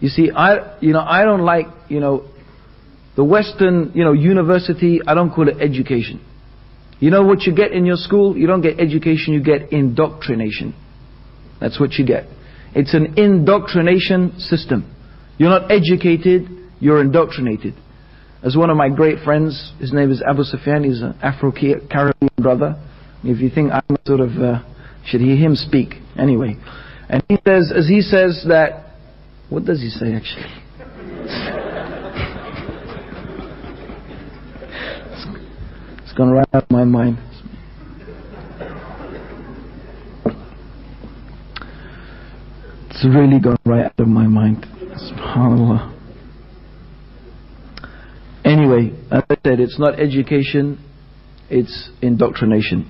You see, I don't like, the Western, university, I don't call it education. You know what you get in your school? You don't get education, you get indoctrination. That's what you get. It's an indoctrination system. You're not educated, you're indoctrinated. As one of my great friends, his name is Abu Sufyan, he's an Afro-Caribbean brother. If you think I'm sort of, should hear him speak. Anyway. And he says, as he says that, what does he say actually? It's gone right out of my mind. It's really gone right out of my mind. SubhanAllah. Anyway, as I said, it's not education, it's indoctrination.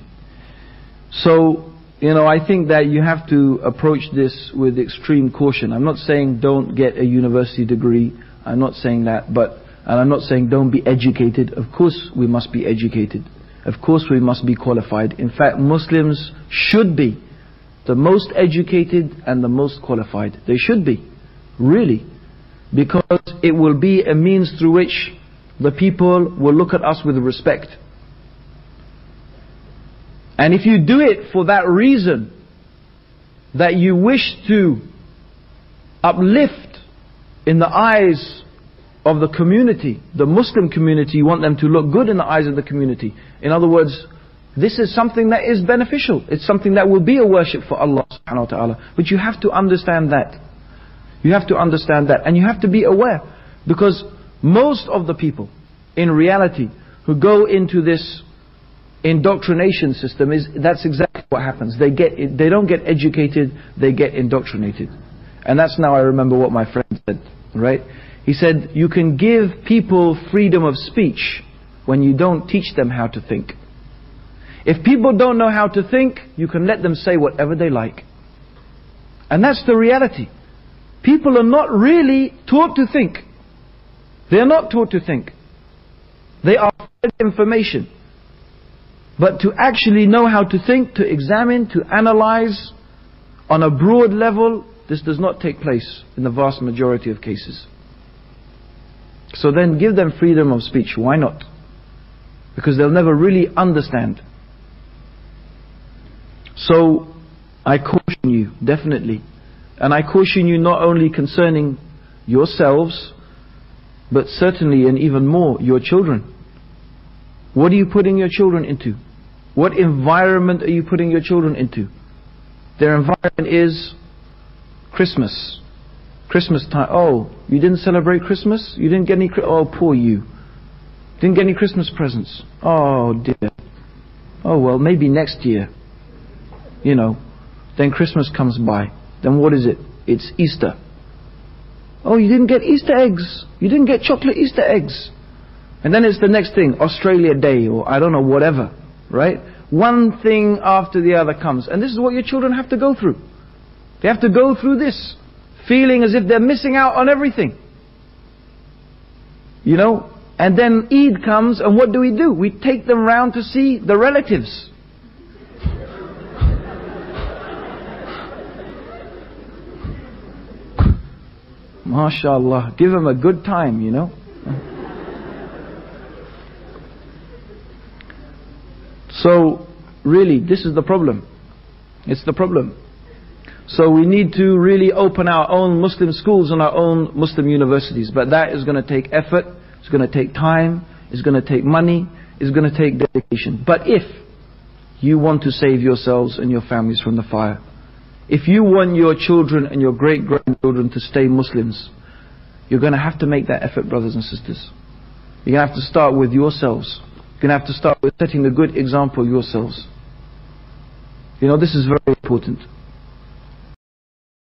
So, I think that you have to approach this with extreme caution. I'm not saying don't get a university degree. I'm not saying that, and I'm not saying don't be educated. Of course we must be educated. Of course we must be qualified. In fact, Muslims should be the most educated and the most qualified. They should be, really. Because it will be a means through which the people will look at us with respect. And if you do it for that reason, that you wish to uplift in the eyes of the community, the Muslim community, you want them to look good in the eyes of the community. In other words, this is something that is beneficial. It's something that will be a worship for Allah subhanahu wa ta'ala. But you have to understand that. You have to understand that. And you have to be aware. Because most of the people, in reality, who go into this indoctrination system, that's exactly what happens. They don't get educated, they get indoctrinated. And that's now I remember what my friend said, right? He said, you can give people freedom of speech when you don't teach them how to think. If people don't know how to think, you can let them say whatever they like. And that's the reality. People are not really taught to think. They are not taught to think. They are fed information. But to actually know how to think, to examine, to analyze on a broad level, this does not take place in the vast majority of cases. So then give them freedom of speech. Why not? Because they'll never really understand. So I caution you, definitely. And I caution you not only concerning yourselves, but certainly and even more your children. What are you putting your children into? What environment are you putting your children into? Their environment is Christmas. Christmas time. Oh, you didn't celebrate Christmas? You didn't get any, oh poor you. Didn't get any Christmas presents. Oh dear. Oh well, maybe next year. Then Christmas comes by. Then what is it? It's Easter. Oh, you didn't get Easter eggs. You didn't get chocolate Easter eggs. And then it's the next thing, Australia Day, or I don't know, whatever, right? One thing after the other comes. And this is what your children have to go through. They have to go through this, feeling as if they're missing out on everything. And then Eid comes, and what do? We take them round to see the relatives. MashaAllah, give them a good time, So, really, this is the problem. It's the problem. So we need to really open our own Muslim schools and our own Muslim universities. But that is going to take effort, it's going to take time, it's going to take money, it's going to take dedication. But if you want to save yourselves and your families from the fire, if you want your children and your great-grandchildren to stay Muslims, you're going to have to make that effort, brothers and sisters. You're going to have to start with yourselves. You're going to have to start with setting a good example yourselves. This is very important.